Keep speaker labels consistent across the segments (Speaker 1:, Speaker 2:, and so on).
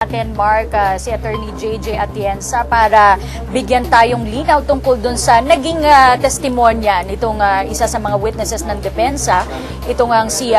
Speaker 1: Akin, Mark, si Attorney JJ Atienza para bigyan tayong linaw tungkol dun sa naging testimonya nitong isa sa mga witnesses ng depensa, itong si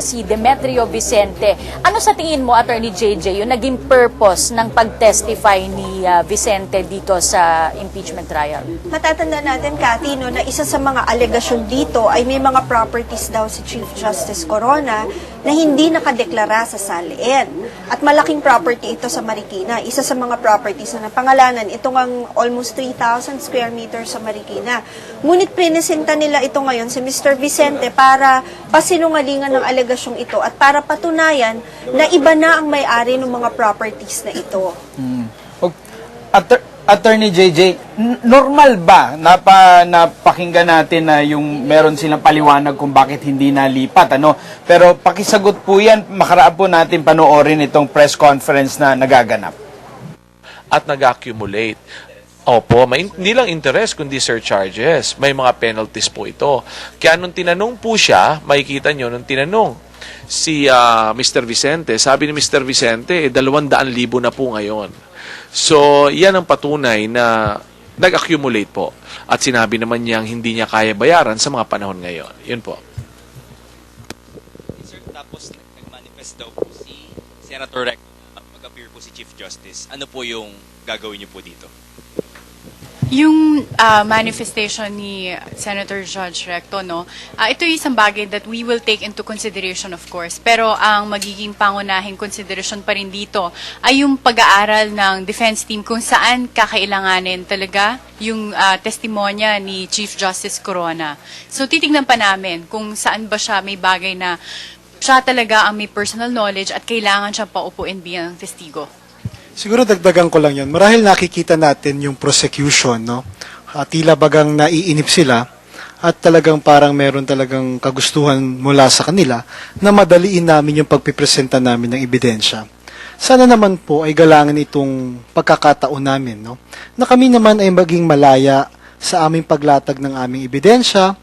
Speaker 1: si Demetrio Vicente. Ano sa tingin mo, Attorney JJ, yung naging purpose ng pag-testify ni Vicente dito sa impeachment trial?
Speaker 2: Matatanda natin, Cathy, no, na isa sa mga alegasyon dito ay may mga properties daw si Chief Justice Corona na hindi nakadeklara sa SALN. At malaking property ito sa Marikina. Isa sa mga properties na napangalanan, itong ang almost 3,000 square meters sa Marikina. Ngunit prinesenta nila ito ngayon si Mr. Vicente para pasinungalingan ng alegasyong ito at para patunayan na iba na ang may-ari ng mga properties na ito.
Speaker 3: Attorney JJ, normal ba napakinggan natin na yung meron silang paliwanag kung bakit hindi nalipat, ano? Pero pakisagot po yan, makaraan po natin panoorin itong press conference na nagaganap.
Speaker 4: At nag-accumulate. Opo, hindi lang interest kundi surcharges. May mga penalties po ito. Kaya nung tinanong po siya, makikita nyo, nung tinanong si Mr. Vicente, sabi ni Mr. Vicente, 200,000 na po ngayon. So, yan ang patunay na nag-accumulate po. At sinabi naman niyang hindi niya kaya bayaran sa mga panahon ngayon. Yun po.
Speaker 5: Sir, tapos nag-manifest daw po si Senator Recto na mag-appear po si Chief Justice. Ano po yung gagawin niyo po dito?
Speaker 6: Yung manifestation ni Senator Judge Recto, no, ito yung isang bagay that we will take into consideration, of course. Pero ang magiging pangunahing consideration pa rin dito ay yung pag-aaral ng defense team kung saan kakailanganin talaga yung testimonya ni Chief Justice Corona. So titignan pa namin kung saan ba siya may bagay na siya talaga ang may personal knowledge at kailangan siya paupuin bilang testigo.
Speaker 7: Siguro dagdagan ko lang yan. Marahil nakikita natin yung prosecution, no? Tila bagang naiinip sila at talagang parang meron talagang kagustuhan mula sa kanila na madaliin namin yung pagpipresenta namin ng ebidensya. Sana naman po ay galangin itong pagkakataon namin, no? Na kami naman ay maging malaya sa aming paglatag ng aming ebidensya,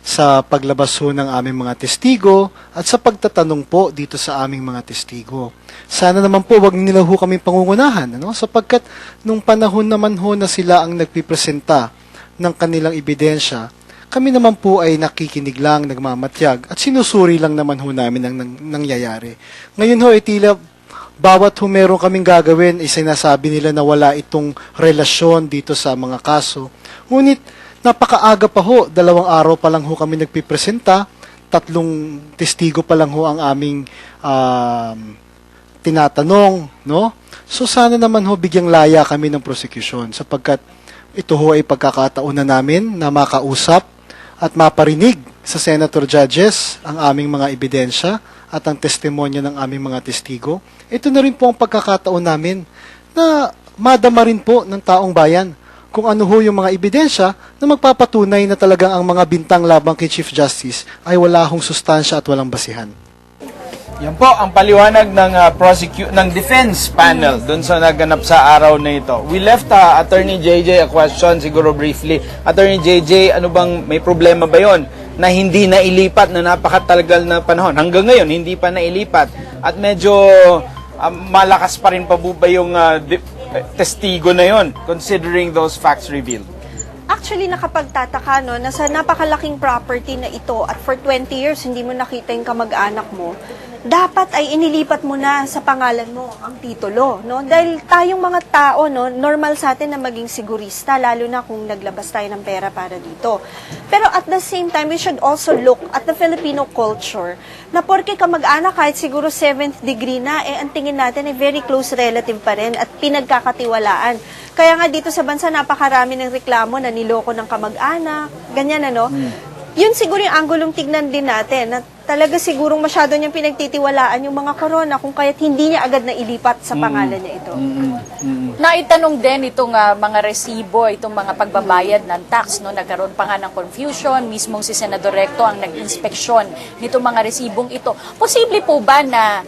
Speaker 7: sa paglabas ho ng aming mga testigo at sa pagtatanong po dito sa aming mga testigo. Sana naman po wag nila ho kami pangungunahan, ano? Sapagkat nung panahon naman ho na sila ang nagpipresenta ng kanilang ebidensya, kami naman po ay nakikinig lang, nagmamatyag at sinusuri lang naman ho namin ang nangyayari. Ngayon ho ay tila bawat ho meron kaming gagawin ay sinasabi nila na wala itong relasyon dito sa mga kaso. Ngunit napakaaga pa ho, 2 araw pa lang ho kami nagpipresenta, 3 testigo pa lang ho ang aming tinatanong, no? So sana naman ho bigyang laya kami ng prosecution sapagkat ito ho ay pagkakataon na namin na makausap at maparinig sa senator judges ang aming mga ebidensya at ang testimonya ng aming mga testigo. Ito na rin po ang pagkakataon namin na madama rin po ng taong bayan kung ano ho yung mga ebidensya na magpapatunay na talagang ang mga bintang labang kay Chief Justice ay wala hong sustansya at walang basihan.
Speaker 3: Yan po ang paliwanag ng ng defense panel doon sa naganap sa araw na ito. We left Attorney JJ a question siguro briefly. Attorney JJ, ano bang may problema ba yon na hindi nailipat na napakatagal na panahon? Hanggang ngayon hindi pa nailipat at medyo malakas pa rin pa ba yung testigo na yon considering those facts revealed?
Speaker 2: Actually, nakapagtataka, no, na sa napakalaking property na ito at for 20 years hindi mo nakita yung kamag-anak mo, dapat ay inilipat mo na sa pangalan mo ang titulo, no? Dahil tayong mga tao, no, normal sa atin na maging sigurista, lalo na kung naglabas tayo ng pera para dito. Pero at the same time, we should also look at the Filipino culture na porke kamag-anak kahit siguro 7th degree na, ang tingin natin ay very close relative pa rin at pinagkakatiwalaan. Kaya nga dito sa bansa, napakarami ng reklamo na niloko ng kamag-anak, ganyan ano. Yun siguro yung anggulong tignan din natin, na talaga sigurong masyado niyang pinagtitiwalaan yung mga corona kung kaya't hindi niya agad na ilipat sa pangalan niya ito.
Speaker 1: Naitanong din itong mga resibo, itong mga pagbabayad ng tax, no? Nagkaroon pa nga ng confusion, mismong si Senador Recto ang nag-inspeksyon nitong mga resibong ito. Posible po ba na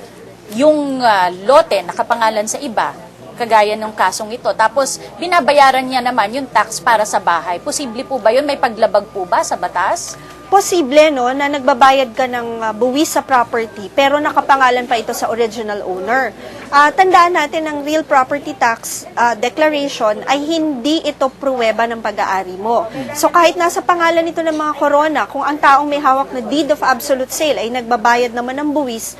Speaker 1: yung lote nakapangalan sa iba, kagaya ng kasong ito, tapos binabayaran niya naman yung tax para sa bahay? Posible po ba yun? May paglabag po ba sa batas?
Speaker 2: posible no na nagbabayad ka ng buwis sa property pero nakapangalan pa ito sa original owner. Tandaan natin ang real property tax declaration ay hindi ito pruweba ng pag-aari mo. So kahit nasa pangalan ito ng mga Corona, kung ang taong may hawak na deed of absolute sale ay nagbabayad naman ng buwis,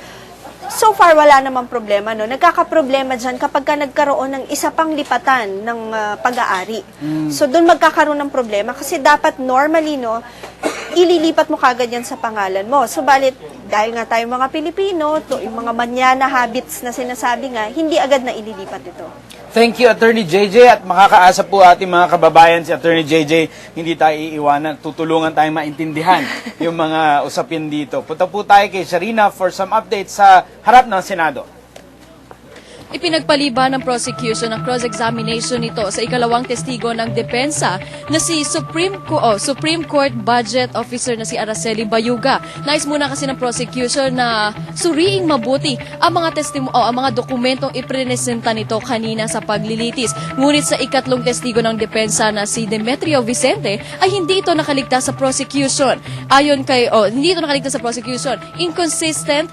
Speaker 2: so far, wala namang problema, no? Nagkakaproblema dyan kapag ka nagkaroon ng isa pang lipatan ng pag-aari. So, doon magkakaroon ng problema kasi dapat normally, no, ililipat mo kagad yan sa pangalan mo. So, balit, dahil nga tayo mga Pilipino, yung mga manyana habits na sinasabi nga, hindi agad na ililipat ito.
Speaker 3: Thank you, Attorney JJ. At makakaasa po ating mga kababayan si Attorney JJ, hindi tayo iiwanan. Tutulungan tayong maintindihan yung mga usapin dito. Punta po tayo kay Sharina for some updates sa harap ng Senado.
Speaker 8: Ipinagpaliban ng prosecution ang cross-examination nito sa ikalawang testigo ng depensa na si Supreme Court Budget Officer na si Araceli Bayuga. Nais muna kasi ng prosecution na suriing mabuti ang mga dokumentong iprenesenta nito kanina sa paglilitis. Ngunit sa ikatlong testigo ng depensa na si Demetrio Vicente ay hindi ito nakaligtas sa prosecution. Hindi ito nakaligtas sa prosecution. Inconsistent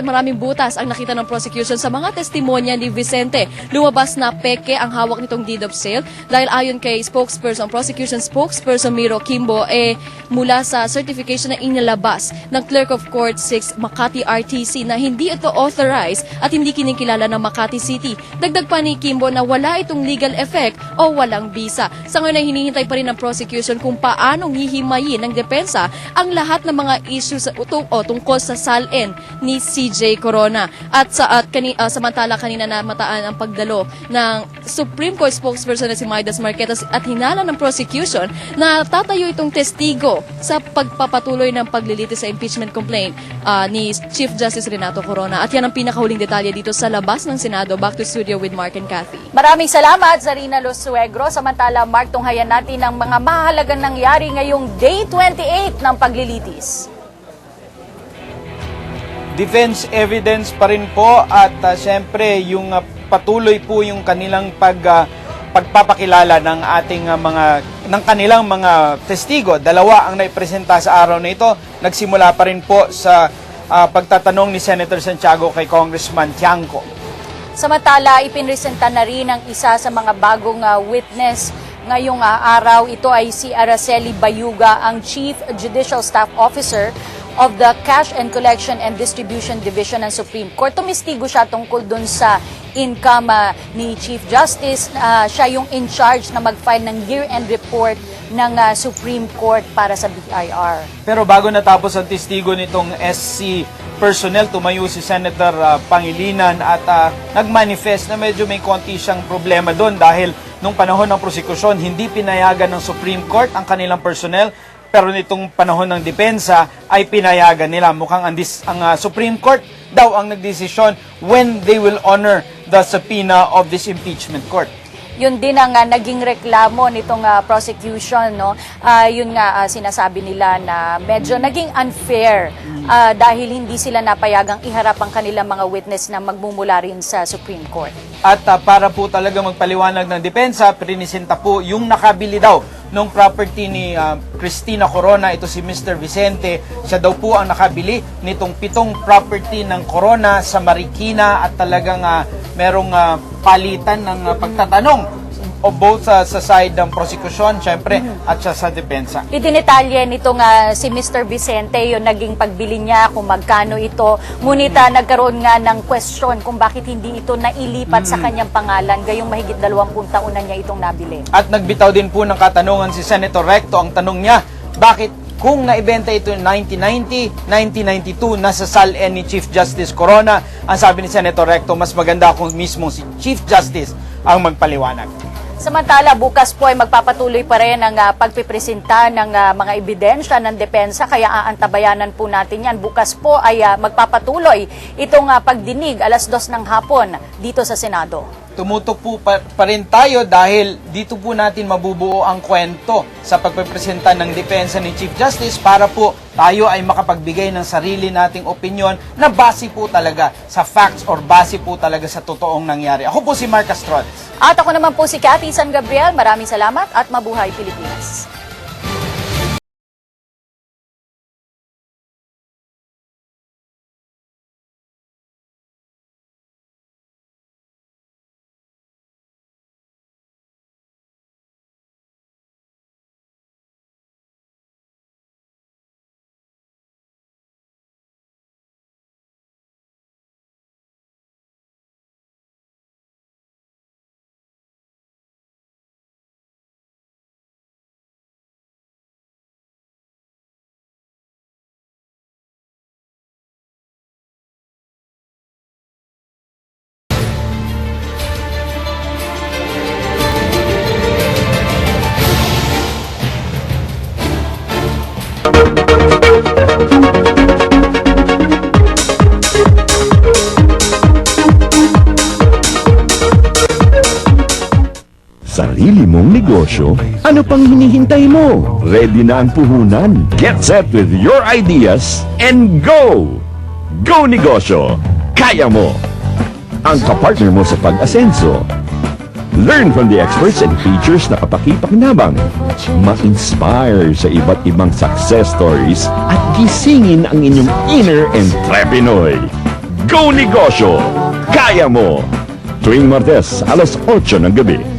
Speaker 8: maraming butas ang nakita ng prosecution sa mga testimonya ni Vicente. Lumabas na peke ang hawak nitong deed of sale dahil ayon kay prosecution spokesperson Miro Kimbo, mula sa certification na inilabas ng Clerk of Court 6 Makati RTC na hindi ito authorized at hindi kinikilala ng Makati City. Dagdag pa ni Kimbo na wala itong legal effect o walang visa. Sa ngayon ay hinihintay pa rin ng prosecution kung paanong hihimayin ng depensa ang lahat ng mga issues tungkol sa SALN ni CJ Corona. Samantala kanina na mataan ang pagdalo ng Supreme Court spokesperson na si Maidas Marquetas at hinala ng prosecution na tatayo itong testigo sa pagpapatuloy ng paglilitis sa impeachment complaint ni Chief Justice Renato Corona. At yan ang pinakahuling detalye dito sa labas ng Senado. Back to studio with Mark and Kathy.
Speaker 1: Maraming salamat, Zarina Losuegro. Samantala, Mark, tunghayan natin ang mga mahalagang nangyari ngayong Day 28 ng paglilitis.
Speaker 3: Defense evidence pa rin po at syempre yung patuloy po yung kanilang pagpapakilala ng ating kanilang mga testigo. Dalawa ang naipresenta sa araw na ito. Nagsimula pa rin po sa pagtatanong ni Senator Santiago kay Congressman Tiangco.
Speaker 1: Samantala, ipinresenta na rin ang isa sa mga bagong witness ngayong araw. Ito ay si Araceli Bayuga, ang Chief Judicial Staff Officer of the Cash and Collection and Distribution Division ng Supreme Court. Tumistigo siya tungkol dun sa income ni Chief Justice. Siya yung in charge na mag-file ng year-end report ng Supreme Court para sa BIR.
Speaker 3: Pero bago natapos ang testigo nitong SC personnel, tumayo si Senator Pangilinan at nagmanifest na medyo may konti siyang problema doon dahil nung panahon ng prosekusyon, hindi pinayagan ng Supreme Court ang kanilang personnel. Pero nitong panahon ng depensa ay pinayagan nila. Mukhang ang Supreme Court daw ang nagdesisyon when they will honor the subpoena of this impeachment court.
Speaker 1: Yun din ang naging reklamo nitong prosecution, no? Yun nga sinasabi nila na medyo naging unfair dahil hindi sila napayagang iharap ang kanilang mga witness na magmumula rin sa Supreme Court.
Speaker 3: At para po talaga magpaliwanag ng depensa, prinisenta po yung nakabili daw nung property ni Cristina Corona. Ito si Mr. Vicente. Siya daw po ang nakabili nitong 7 property ng Corona sa Marikina at talagang merong palitan ng pagtatanong o both sa side ng prosecution, syempre, at sa depensa.
Speaker 1: Idinetalye nitong si Mr. Vicente, yung naging pagbili niya, kung magkano ito. Ngunit nagkaroon nga ng question kung bakit hindi ito nailipat sa kanyang pangalan, gayong mahigit 20 taon na niya itong nabili.
Speaker 3: At nagbitaw din po ng katanungan si Senator Recto. Ang tanong niya, bakit kung naibenta ito in 1990, 1992, nasa SALN ni Chief Justice Corona, ang sabi ni Senator Recto, mas maganda kung mismo si Chief Justice ang magpaliwanag.
Speaker 1: Samantala, bukas po ay magpapatuloy pa rin ang pagpipresenta ng mga ebidensya ng depensa, kaya aantabayanan po natin yan. Bukas po ay magpapatuloy itong pagdinig 2:00 ng hapon dito sa Senado.
Speaker 3: Tumutok po pa rin tayo dahil dito po natin mabubuo ang kwento sa pagpipresenta ng depensa ni Chief Justice para po tayo ay makapagbigay ng sarili nating opinyon na base po talaga sa facts or base po talaga sa totoong nangyari. Ako po si Mark Castron.
Speaker 1: At ako naman po si Cathy San Gabriel. Maraming salamat at mabuhay Pilipinas.
Speaker 9: sarili mong negosyo? Ano pang hinihintay mo? Ready na ang puhunan? Get set with your ideas and go! Go Negosyo! Kaya mo! Ang kapartner mo sa pag-asenso. Learn from the experts and features na kapakipakinabang. Ma-inspire sa iba't ibang success stories at gisingin ang inyong inner entrepreneur. Go Negosyo! Kaya mo! Tuwing Martes, alas 8 ng gabi.